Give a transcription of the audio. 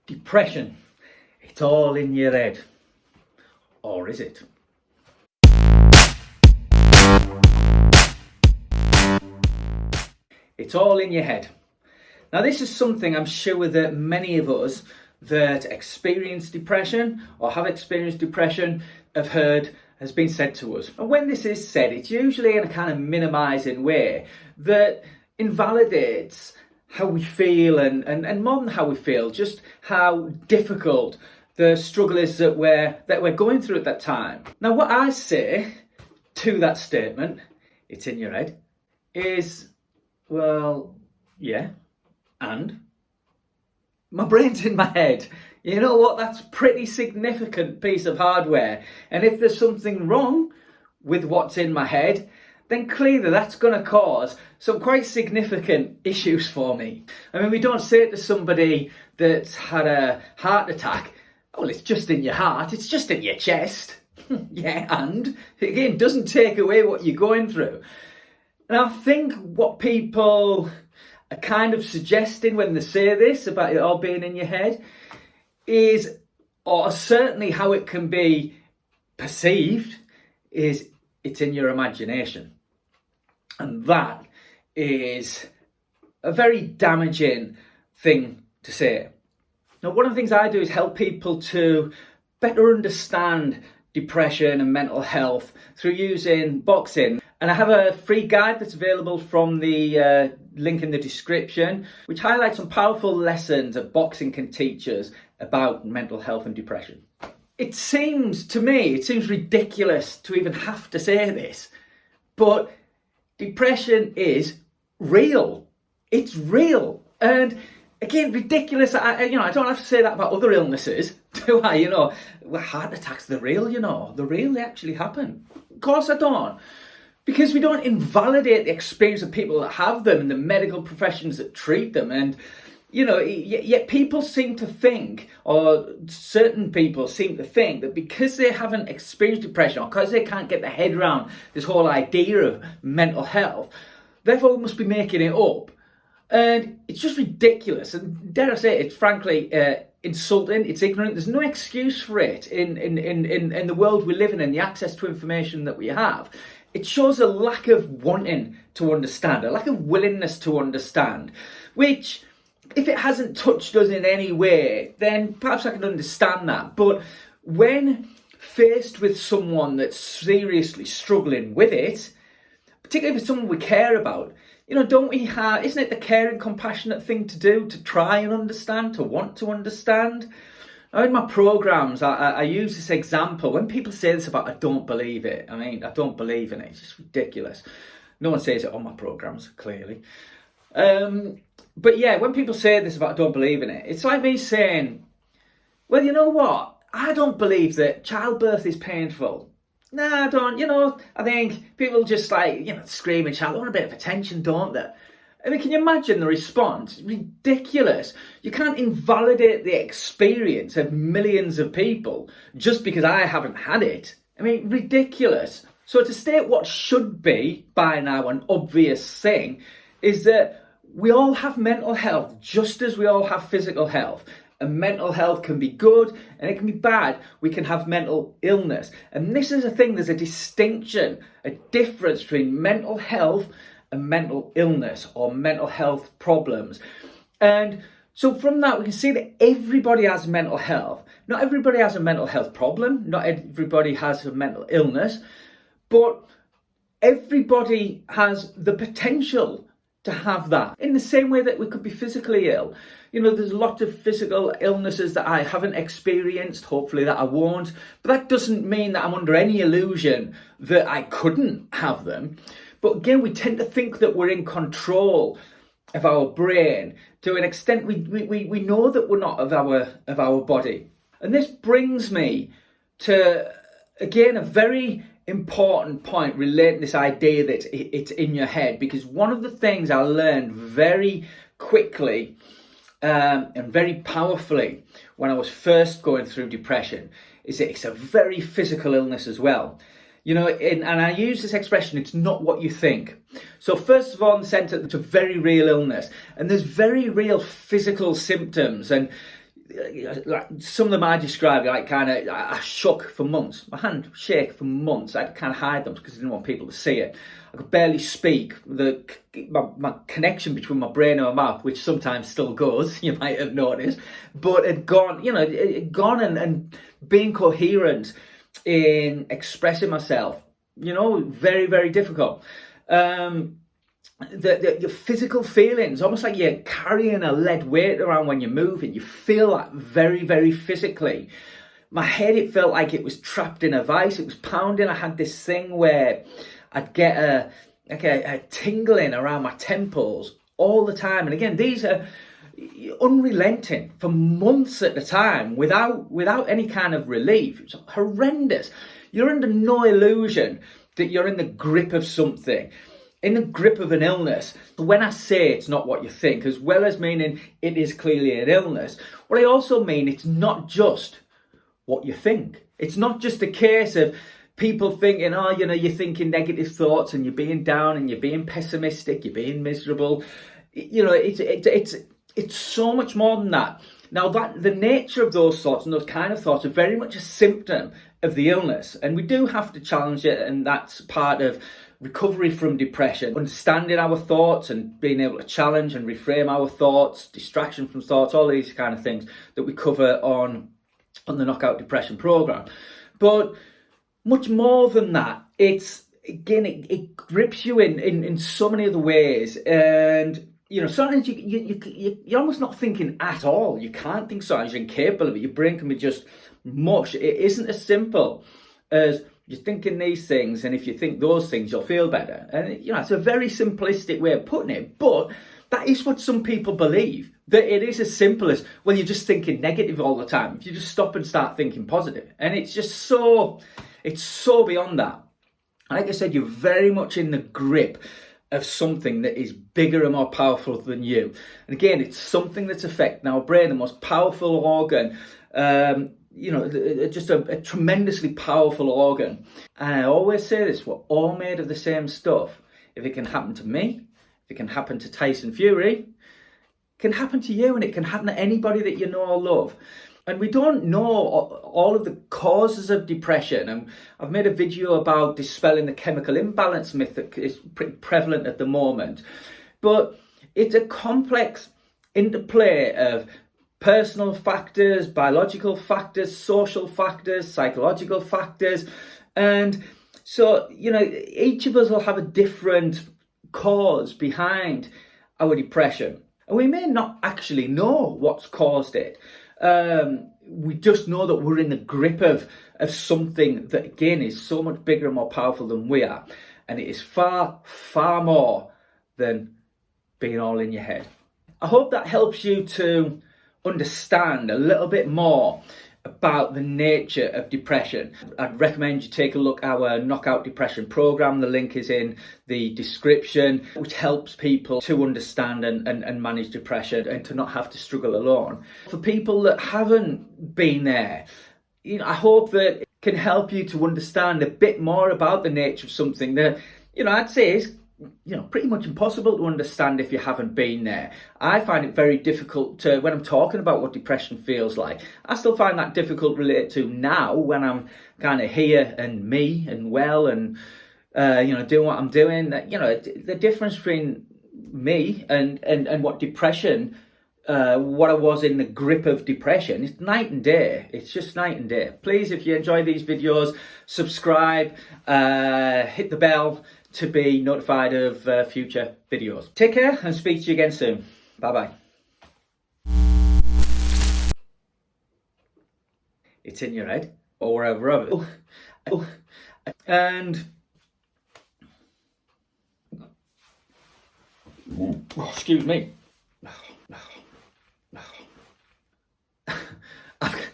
Depression, it's all in your head. Or is it? It's all in your head. Now, this is something I'm sure that many of us that experience depression or have experienced depression have heard has been said to us. And when this is said, it's usually in a kind of minimising way that invalidates how we feel and more than how we feel, just how difficult the struggle is that we're going through at that time. Now, what I say to that statement, it's in your head, is, well, yeah, and my brain's in my head. You know what? That's a pretty significant piece of hardware. And if there's something wrong with what's in my head, then clearly that's going to cause some quite significant issues for me. I mean, we don't say to somebody that's had a heart attack, well, it's just in your heart, it's just in your chest. Yeah, and again, doesn't take away what you're going through. And I think what people are kind of suggesting when they say this about it all being in your head is, or certainly how it can be perceived, is it's in your imagination. And that is a very damaging thing to say. Now, one of the things I do is help people to better understand depression and mental health through using boxing. And I have a free guide that's available from the link in the description, which highlights some powerful lessons that boxing can teach us about mental health and depression. It seems ridiculous to even have to say this, but depression is real. It's real. And again, ridiculous. I don't have to say that about other illnesses, do I? Well, heart attacks, they're real, They're real, they actually happen. Of course I don't. Because we don't invalidate the experience of people that have them and the medical professions that treat them. And, yet people seem to think, or certain people seem to think, that because they haven't experienced depression or because they can't get their head around this whole idea of mental health, therefore we must be making it up. And it's just ridiculous. And dare I say, it's frankly insulting, it's ignorant. There's no excuse for it in the world we live in and the access to information that we have. It shows a lack of wanting to understand, a lack of willingness to understand, which, if it hasn't touched us in any way, then perhaps I can understand that. But when faced with someone that's seriously struggling with it, particularly if it's someone we care about, isn't it the caring, compassionate thing to do, to try and understand, to want to understand? Now, in my programs, I use this example. When people say this about, I don't believe it, I don't believe in it. It's just ridiculous. No one says it on my programs, clearly. But yeah, when people say this about, I don't believe in it, it's like me saying, well, you know what? I don't believe that childbirth is painful. Nah, I don't. I think people just scream and shout. They want a bit of attention, don't they? I mean, can you imagine the response? Ridiculous. You can't invalidate the experience of millions of people just because I haven't had it. I mean, ridiculous. So to state what should be, by now, an obvious thing, is that we all have mental health just as we all have physical health. And mental health can be good and it can be bad. We can have mental illness. And this is a thing, there's a distinction, a difference between mental health and mental illness or mental health problems. And so from that, we can see that everybody has mental health. Not everybody has a mental health problem. Not everybody has a mental illness. But everybody has the potential to have that. In the same way that we could be physically ill. There's a lot of physical illnesses that I haven't experienced, hopefully that I won't. But that doesn't mean that I'm under any illusion that I couldn't have them. But again, we tend to think that we're in control of our brain to an extent we know that we're not of our body. And this brings me to, again, a very important point relating to this idea that it's in your head, because one of the things I learned very quickly and very powerfully when I was first going through depression is that it's a very physical illness as well. And I use this expression, it's not what you think. So first of all, in the sense that it's a very real illness and there's very real physical symptoms, and like some of them I described, like kind of, I shook for months. My hand shake for months. I'd kind of hide them because I didn't want people to see it. I could barely speak. My connection between my brain and my mouth, which sometimes still goes, you might have noticed, but it gone. It had gone, and being coherent in expressing myself, very, very difficult. The physical feelings, almost like you're carrying a lead weight around when you're moving. You feel that very, very physically. My head, it felt like it was trapped in a vice. It was pounding. I had this thing where I'd get a tingling around my temples all the time. And again, these are unrelenting for months at a time without any kind of relief. It's horrendous. You're under no illusion that you're in the grip of something, in the grip of an illness. When I say it's not what you think, as well as meaning it is clearly an illness, what I also mean, it's not just what you think. It's not just a case of people thinking, you're thinking negative thoughts and you're being down and you're being pessimistic, you're being miserable. It's so much more than that. Now, that the nature of those thoughts and those kind of thoughts are very much a symptom of the illness, and we do have to challenge it, and that's part of recovery from depression, understanding our thoughts and being able to challenge and reframe our thoughts, distraction from thoughts, all these kind of things that we cover on the Knockout Depression program. But much more than that, it's, again, it grips you in so many other ways, and sometimes you're almost not thinking at all. You can't think sometimes. You're incapable of it. Your brain can be just mush. It isn't as simple as you're thinking these things, and if you think those things, you'll feel better. And it's a very simplistic way of putting it, but that is what some people believe. That it is as simple as, well, you're just thinking negative all the time. If you just stop and start thinking positive, and it's so beyond that. Like I said, you're very much in the grip of something that is bigger and more powerful than you. And again, it's something that's affecting our brain, the most powerful organ, just a tremendously powerful organ. And I always say this, we're all made of the same stuff. If it can happen to me, if it can happen to Tyson Fury, it can happen to you, and it can happen to anybody that you know or love. And we don't know all of the causes of depression. And I've made a video about dispelling the chemical imbalance myth that is pretty prevalent at the moment. But it's a complex interplay of personal factors, biological factors, social factors, psychological factors. And so, each of us will have a different cause behind our depression. And we may not actually know what's caused it. We just know that we're in the grip of something that, again, is so much bigger and more powerful than we are. And it is far, far more than being all in your head. I hope that helps you to understand a little bit more about the nature of depression. I'd recommend you take a look at our Knockout Depression program. The link is in the description, which helps people to understand and manage depression and to not have to struggle alone. For people that haven't been there, I hope that it can help you to understand a bit more about the nature of something that, I'd say is pretty much impossible to understand if you haven't been there. I find it very difficult to, when I'm talking about what depression feels like, I still find that difficult to relate to now when I'm kind of here and me and well and, doing what I'm doing. The difference between me and what depression, what I was in the grip of depression, is night and day. It's just night and day. Please, if you enjoy these videos, subscribe, hit the bell to be notified of future videos. Take care and speak to you again soon. Bye-bye. It's in your head or wherever. And excuse me. I've